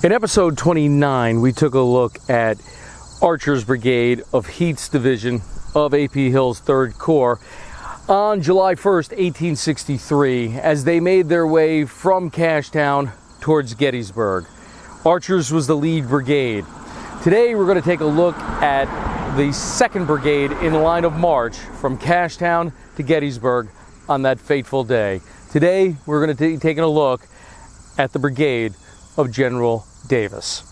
In episode 29, we took a look at Archer's Brigade of Heth's Division of A.P. Hill's 3rd Corps on July 1st, 1863, as they made their way from Cashtown towards Gettysburg. Archer's was the lead brigade. Today, we're going to take a look at the 2nd Brigade in line of march from Cashtown to Gettysburg on that fateful day. Today, we're going to be taking a look at the brigade of General Davis.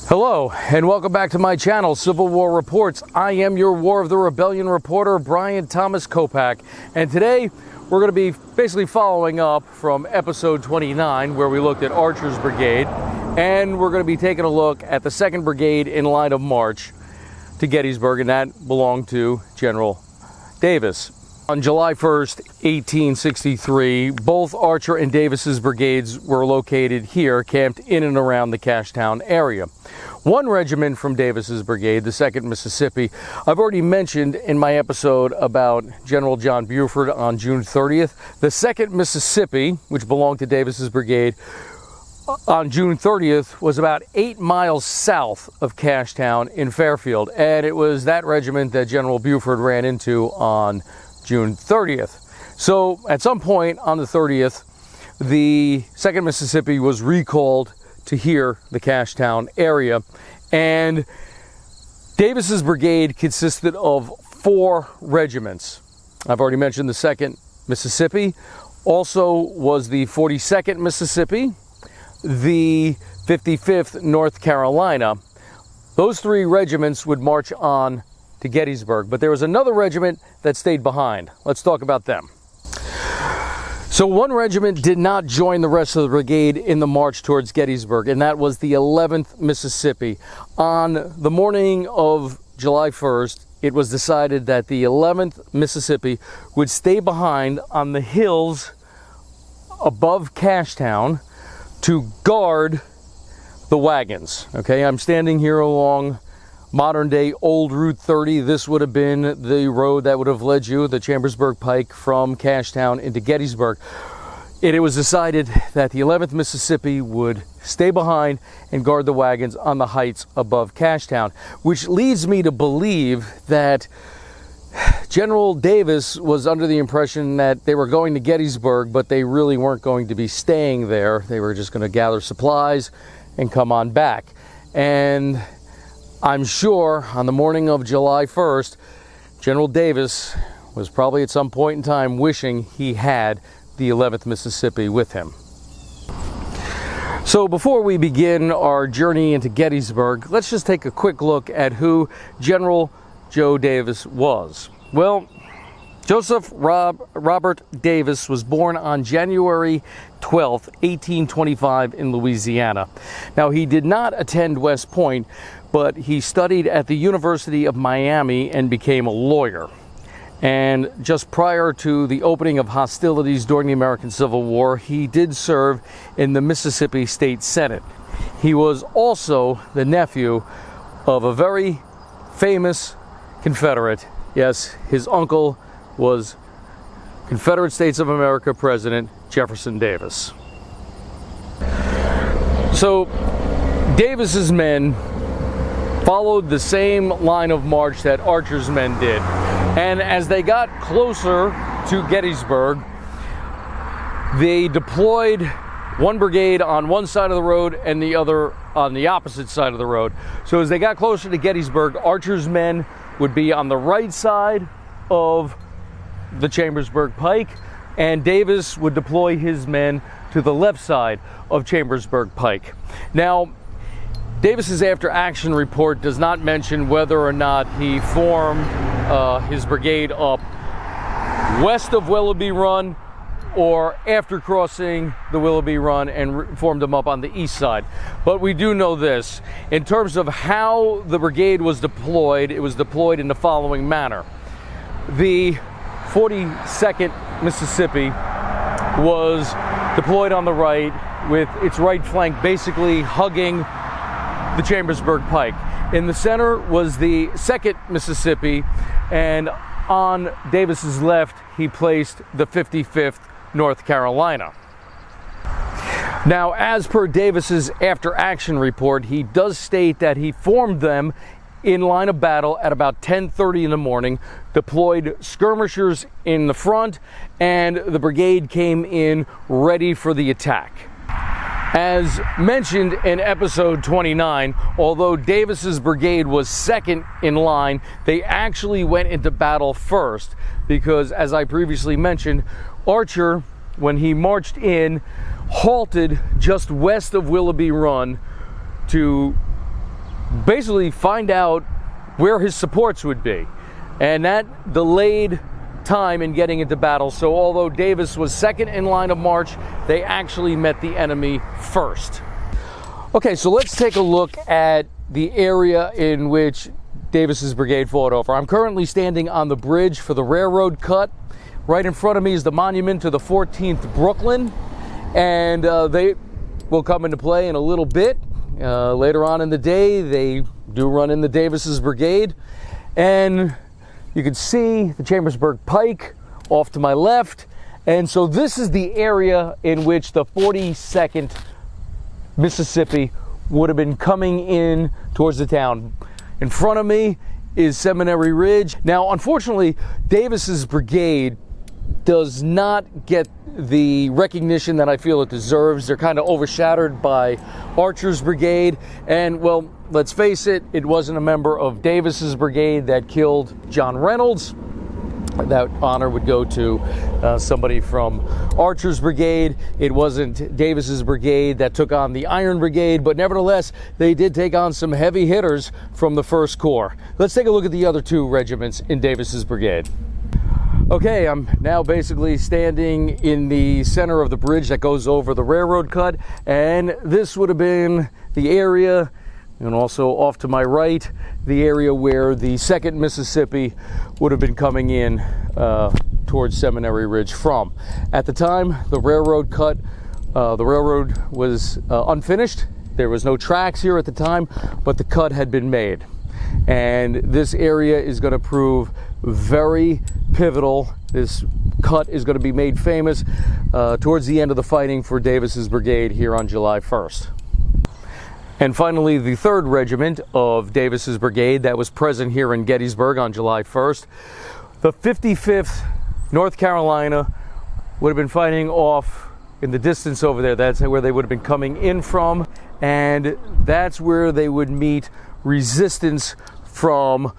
Hello, and welcome back to my channel, Civil War Reports. I am your War of the Rebellion reporter, Brian Thomas Kopak, and today we're going to be basically following up from episode 29, where we looked at Archer's Brigade, and we're going to be taking a look at the 2nd Brigade in line of march to Gettysburg, and that belonged to General Davis. On July 1st, 1863, both Archer and Davis's brigades were located here, camped in and around the Cashtown area. One regiment from Davis's brigade, the 2nd Mississippi, I've already mentioned in my episode about General John Buford on June 30th. The 2nd Mississippi, which belonged to Davis's brigade, on June 30th was about 8 miles south of Cashtown in Fairfield, and it was that regiment that General Buford ran into on June 30th. So at some point on the 30th, the 2nd Mississippi was recalled to here, the Cashtown area, and Davis's brigade consisted of 4 regiments. I've already mentioned the 2nd Mississippi, also was the 42nd Mississippi, the 55th North Carolina. Those 3 regiments would march on to Gettysburg, but there was another regiment that stayed behind. Let's talk about them. So one regiment did not join the rest of the brigade in the march towards Gettysburg, and that was the 11th Mississippi. On the morning of July 1st, it was decided that the 11th Mississippi would stay behind on the hills above Cashtown to guard the wagons. Okay, I'm standing here along modern day old Route 30. This would have been the road that would have led you, the Chambersburg Pike, from Cashtown into Gettysburg. It was decided that the 11th Mississippi would stay behind and guard the wagons on the heights above Cashtown, which leads me to believe that General Davis was under the impression that they were going to Gettysburg, but they really weren't going to be staying there. They were just going to gather supplies and come on back. And I'm sure on the morning of July 1st, General Davis was probably at some point in time wishing he had the 11th Mississippi with him. So before we begin our journey into Gettysburg, let's just take a quick look at who General Joe Davis was. Well, Joseph Robert Davis was born on January 12th, 1825 in Louisiana. Now, he did not attend West Point, but he studied at the University of Miami and became a lawyer. And just prior to the opening of hostilities during the American Civil War, he did serve in the Mississippi State Senate. He was also the nephew of a very famous Confederate. Yes, his uncle was Confederate States of America President Jefferson Davis. So Davis's men followed the same line of march that Archer's men did. And as they got closer to Gettysburg, they deployed one brigade on one side of the road and the other on the opposite side of the road. So as they got closer to Gettysburg, Archer's men would be on the right side of the Chambersburg Pike, and Davis would deploy his men to the left side of Chambersburg Pike. Now, Davis's after-action report does not mention whether or not he formed his brigade up west of Willoughby Run or after crossing the Willoughby Run and formed them up on the east side. But we do know this. In terms of how the brigade was deployed, it was deployed in the following manner. The 42nd Mississippi was deployed on the right with its right flank basically hugging the Chambersburg Pike. In the center was the 2nd Mississippi, and on Davis's left, he placed the 55th North Carolina. Now, as per Davis's after-action report, he does state that he formed them in line of battle at about 10:30 in the morning, deployed skirmishers in the front, and the brigade came in ready for the attack. As mentioned in episode 29, although Davis's brigade was second in line, they actually went into battle first because, as I previously mentioned, Archer, when he marched in, halted just west of Willoughby Run to basically find out where his supports would be. And that delayed time in getting into battle. So although Davis was second in line of march, they actually met the enemy first. Okay, so let's take a look at the area in which Davis's brigade fought over. I'm currently standing on the bridge for the railroad cut. Right in front of me is the monument to the 14th Brooklyn, and they will come into play in a little bit. Later on in the day, they do run in the Davis's brigade, and you can see the Chambersburg Pike off to my left. And so this is the area in which the 42nd Mississippi would have been coming in towards the town. In front of me is Seminary Ridge. Now, unfortunately, Davis's brigade does not get the recognition that I feel it deserves. They're kind of overshadowed by Archer's brigade, and well, let's face it, it wasn't a member of Davis's brigade that killed John Reynolds. That honor would go to somebody from Archer's brigade. It wasn't Davis's brigade that took on the Iron Brigade, but nevertheless, they did take on some heavy hitters from the 1st Corps. Let's take a look at the other 2 regiments in Davis's brigade. Okay, I'm now basically standing in the center of the bridge that goes over the railroad cut, and this would have been the area, and also off to my right, the area where the 2nd Mississippi would have been coming in towards Seminary Ridge from. At the time, the railroad cut, the railroad was unfinished. There was no tracks here at the time, but the cut had been made. And this area is going to prove very pivotal. This cut is going to be made famous towards the end of the fighting for Davis's brigade here on July 1st. And finally, the 3rd Regiment of Davis's brigade that was present here in Gettysburg on July 1st. The 55th North Carolina would have been fighting off in the distance over there. That's where they would have been coming in from, and that's where they would meet resistance from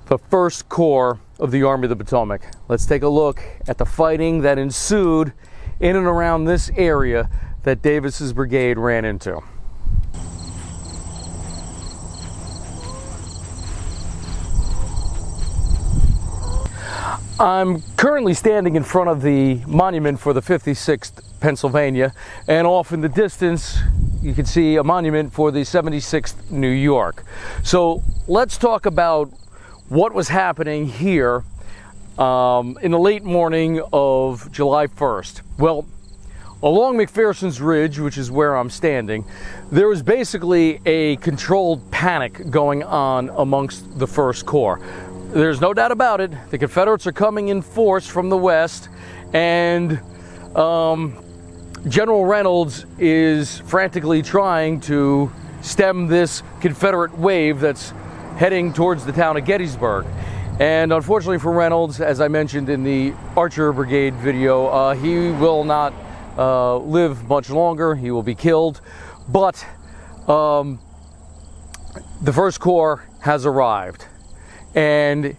the 1st Corps of the Army of the Potomac. Let's take a look at the fighting that ensued in and around this area that Davis's brigade ran into. I'm currently standing in front of the monument for the 56th Pennsylvania, and off in the distance you can see a monument for the 76th New York. So let's talk about what was happening here in the late morning of July 1st. Well, along McPherson's Ridge, which is where I'm standing, there was basically a controlled panic going on amongst the 1st Corps. There's no doubt about it. The Confederates are coming in force from the west, and General Reynolds is frantically trying to stem this Confederate wave that's heading towards the town of Gettysburg. And unfortunately for Reynolds, as I mentioned in the Archer Brigade video, he will not live much longer. He will be killed. But the 1st Corps has arrived. And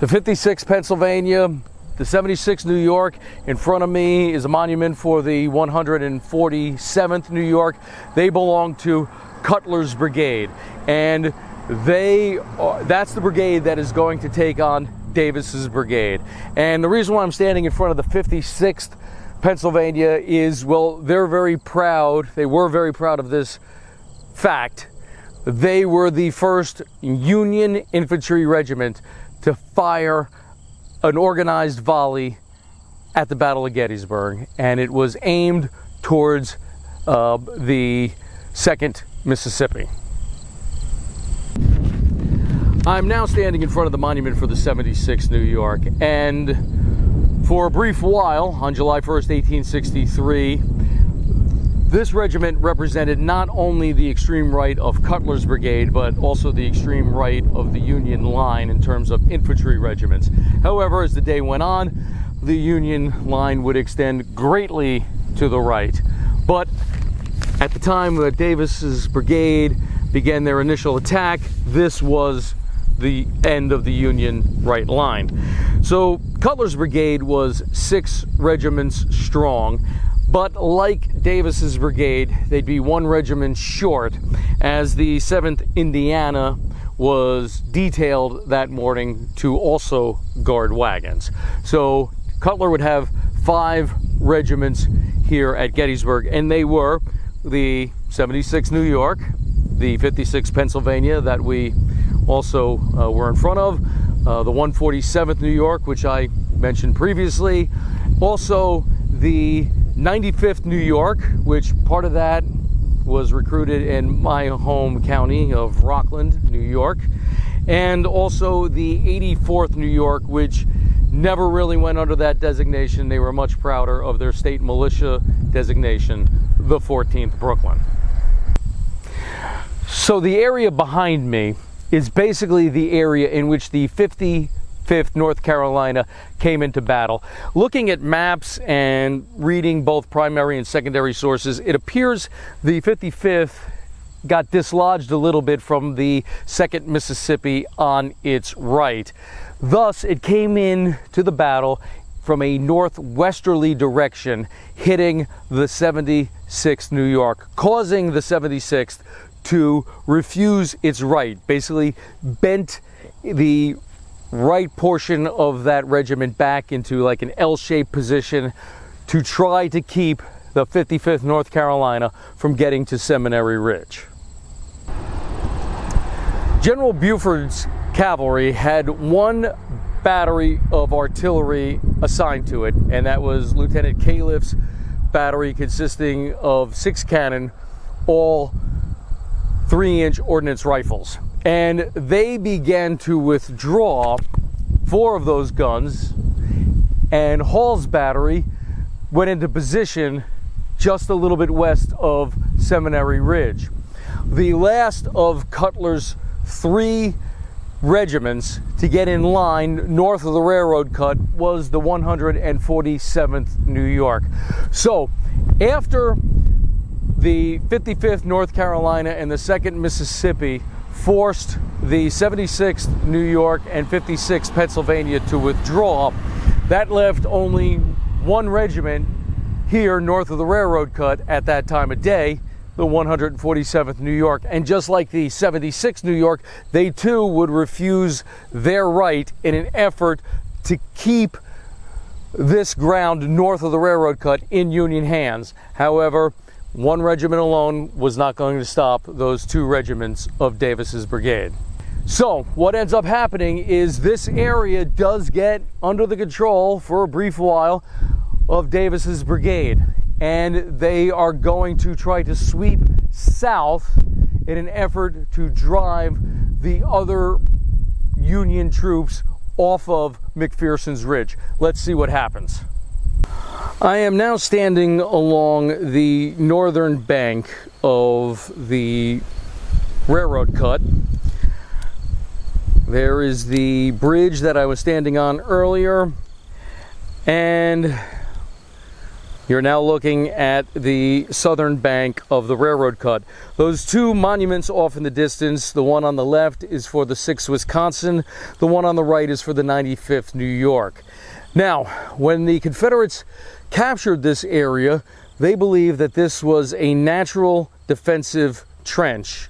the 56th Pennsylvania, the 76th New York, in front of me is a monument for the 147th New York. They belong to Cutler's Brigade, and that's the brigade that is going to take on Davis's brigade. And the reason why I'm standing in front of the 56th Pennsylvania is, well, they're very proud. They were very proud of this fact. They were the first Union infantry regiment to fire an organized volley at the Battle of Gettysburg, and it was aimed towards the 2nd Mississippi. I'm now standing in front of the monument for the 76th New York, and for a brief while, on July 1st, 1863, this regiment represented not only the extreme right of Cutler's Brigade, but also the extreme right of the Union line in terms of infantry regiments. However, as the day went on, the Union line would extend greatly to the right. But at the time that Davis's brigade began their initial attack, this was the end of the Union right line. So Cutler's Brigade was 6 regiments strong, but like Davis's brigade, they'd be 1 regiment short, as the 7th Indiana was detailed that morning to also guard wagons. So Cutler would have 5 regiments here at Gettysburg, and they were the 76th New York, the 56th Pennsylvania that we also were in front of, the 147th New York, which I mentioned previously, also the 95th New York, which part of that was recruited in my home county of Rockland, New York, and also the 84th New York, which never really went under that designation. They were much prouder of their state militia designation, the 14th Brooklyn. So the area behind me is basically the area in which the 55th North Carolina came into battle. Looking at maps and reading both primary and secondary sources, it appears the 55th got dislodged a little bit from the 2nd Mississippi on its right. Thus, it came in to the battle from a northwesterly direction, hitting the 76th New York, causing the 76th to refuse its right, basically bent the right portion of that regiment back into like an L-shaped position to try to keep the 55th North Carolina from getting to Seminary Ridge. General Buford's cavalry had 1 battery of artillery assigned to it, and that was Lieutenant Califf's battery, consisting of 6 cannon, all 3-inch ordnance rifles. And they began to withdraw 4 of those guns, and Hall's battery went into position just a little bit west of Seminary Ridge. The last of Cutler's 3 regiments to get in line north of the railroad cut was the 147th New York. So after the 55th North Carolina and the 2nd Mississippi forced the 76th New York and 56th Pennsylvania to withdraw, that left only 1 regiment here north of the railroad cut at that time of day, the 147th New York. And just like the 76th New York, they too would refuse their right in an effort to keep this ground north of the railroad cut in Union hands. However, 1 regiment alone was not going to stop those 2 regiments of Davis's brigade. So what ends up happening is this area does get under the control for a brief while of Davis's brigade, and they are going to try to sweep south in an effort to drive the other Union troops off of McPherson's Ridge. Let's see what happens. I am now standing along the northern bank of the railroad cut. There is the bridge that I was standing on earlier, and you're now looking at the southern bank of the railroad cut. Those 2 monuments off in the distance, the one on the left is for the 6th Wisconsin, the one on the right is for the 95th New York. Now, when the Confederates captured this area, they believed that this was a natural defensive trench.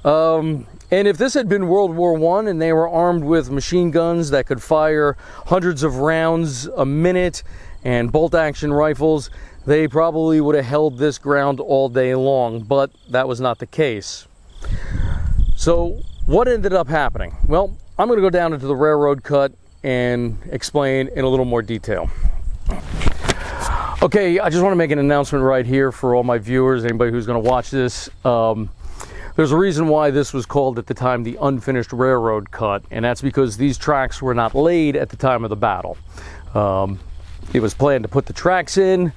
And if this had been World War I and they were armed with machine guns that could fire hundreds of rounds a minute and bolt-action rifles, they probably would have held this ground all day long, but that was not the case. So what ended up happening? Well, I'm going to go down into the railroad cut and explain in a little more detail. Okay, I just want to make an announcement right here for all my viewers, anybody who's going to watch this. There's a reason why this was called at the time the unfinished railroad cut, and that's because these tracks were not laid at the time of the battle. It was planned to put the tracks in,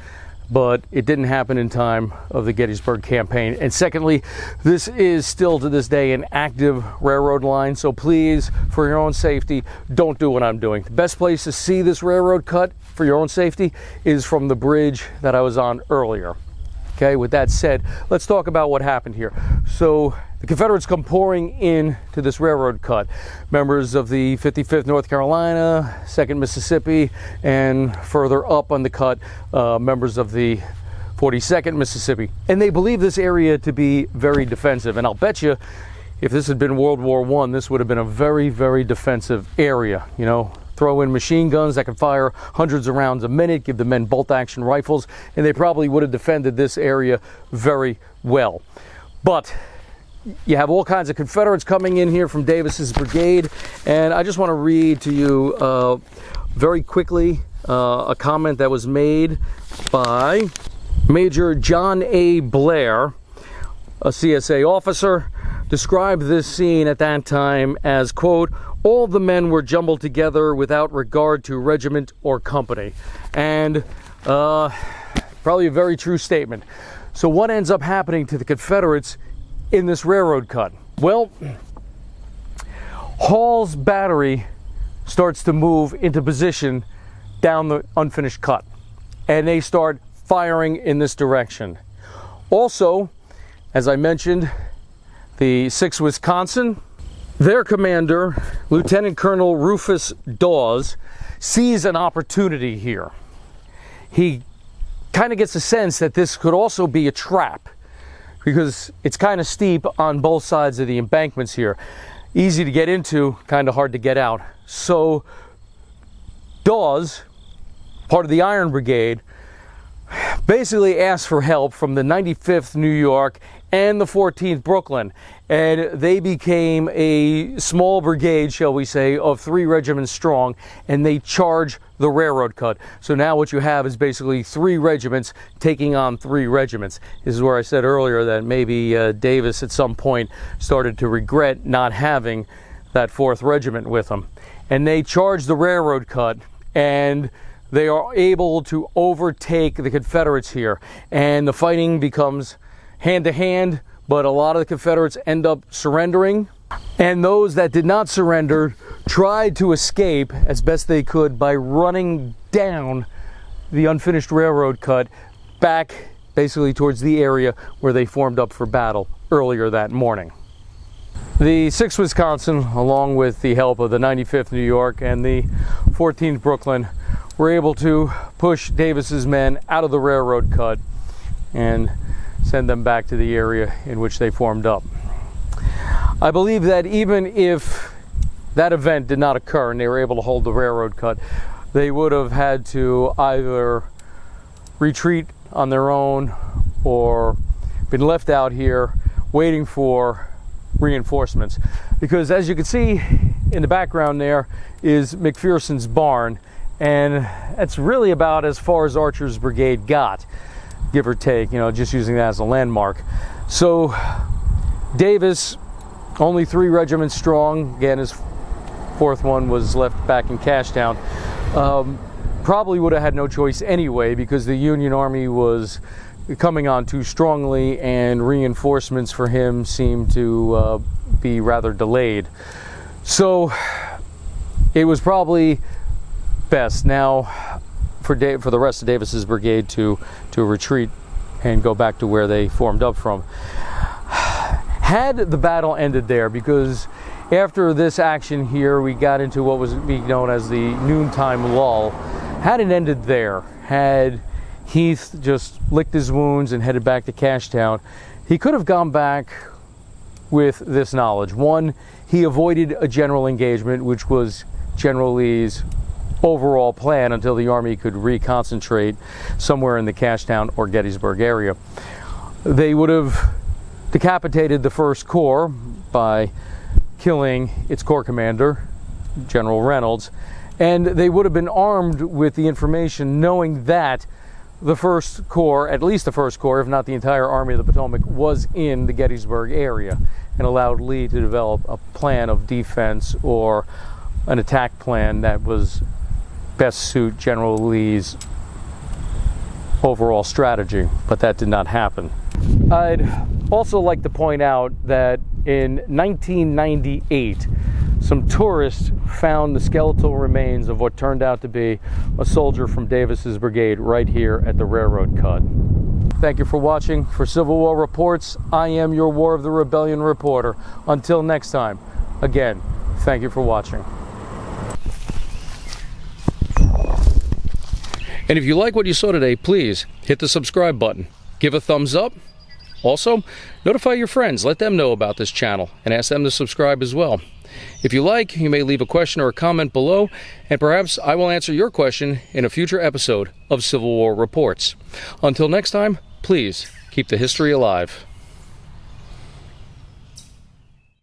but it didn't happen in time of the Gettysburg campaign. And secondly, this is still to this day an active railroad line, so please, for your own safety, don't do what I'm doing. The best place to see this railroad cut for your own safety is from the bridge that I was on earlier. Okay, with that said, let's talk about what happened here. So the Confederates come pouring in to this railroad cut. Members of the 55th North Carolina, 2nd Mississippi, and further up on the cut, members of the 42nd Mississippi. And they believe this area to be very defensive. And I'll bet you, if this had been World War I, this would have been a very, very defensive area. You know, throw in machine guns that can fire hundreds of rounds a minute, give the men bolt-action rifles, and they probably would have defended this area very well. But you have all kinds of Confederates coming in here from Davis's brigade, and I just want to read to you very quickly a comment that was made by Major John A. Blair, a CSA officer, described this scene at that time as, quote, "All the men were jumbled together without regard to regiment or company." And probably a very true statement. So what ends up happening to the Confederates in this railroad cut? Well, Hall's battery starts to move into position down the unfinished cut, and they start firing in this direction. Also, as I mentioned, the 6th Wisconsin, their commander, Lieutenant Colonel Rufus Dawes, sees an opportunity here. He kind of gets a sense that this could also be a trap, because it's kind of steep on both sides of the embankments here. Easy to get into, kind of hard to get out. So Dawes, part of the Iron Brigade, basically asked for help from the 95th New York and the 14th Brooklyn, and they became a small brigade, shall we say, of 3 regiments strong, and they charge the railroad cut. So now what you have is basically 3 regiments taking on 3 regiments. This is where I said earlier that maybe Davis at some point started to regret not having that 4th regiment with him. And they charge the railroad cut, and they are able to overtake the Confederates here, and the fighting becomes hand-to-hand, but a lot of the Confederates end up surrendering, and those that did not surrender tried to escape as best they could by running down the unfinished railroad cut back basically towards the area where they formed up for battle earlier that morning. The 6th Wisconsin, along with the help of the 95th New York and the 14th Brooklyn, were able to push Davis's men out of the railroad cut and send them back to the area in which they formed up. I believe that even if that event did not occur and they were able to hold the railroad cut, they would have had to either retreat on their own or been left out here waiting for reinforcements. Because as you can see in the background there is McPherson's barn, and that's really about as far as Archer's brigade got, give or take, you know, just using that as a landmark. So Davis, only 3 regiments strong, again his 4th one was left back in Cashtown, probably would have had no choice anyway, because the Union Army was coming on too strongly and reinforcements for him seemed to be rather delayed. So it was probably best now for the rest of Davis's brigade to retreat and go back to where they formed up from. Had the battle ended there, because after this action here we got into what was being known as the noontime lull, had it ended there, had Heth just licked his wounds and headed back to Cashtown, he could have gone back with this knowledge. One, he avoided a general engagement, which was General Lee's overall plan until the Army could reconcentrate somewhere in the Cashtown or Gettysburg area. They would have decapitated the 1st Corps by killing its Corps commander, General Reynolds, and they would have been armed with the information knowing that the First Corps, at least the First Corps, if not the entire Army of the Potomac, was in the Gettysburg area, and allowed Lee to develop a plan of defense or an attack plan that was best suit General Lee's overall strategy, but that did not happen. I'd also like to point out that in 1998, some tourists found the skeletal remains of what turned out to be a soldier from Davis's brigade right here at the railroad cut. Thank you for watching. For Civil War Reports, I am your War of the Rebellion reporter. Until next time, again, thank you for watching. And if you like what you saw today, please hit the subscribe button. Give a thumbs up. Also, notify your friends. Let them know about this channel and ask them to subscribe as well. If you like, you may leave a question or a comment below, and perhaps I will answer your question in a future episode of Civil War Reports. Until next time, please keep the history alive.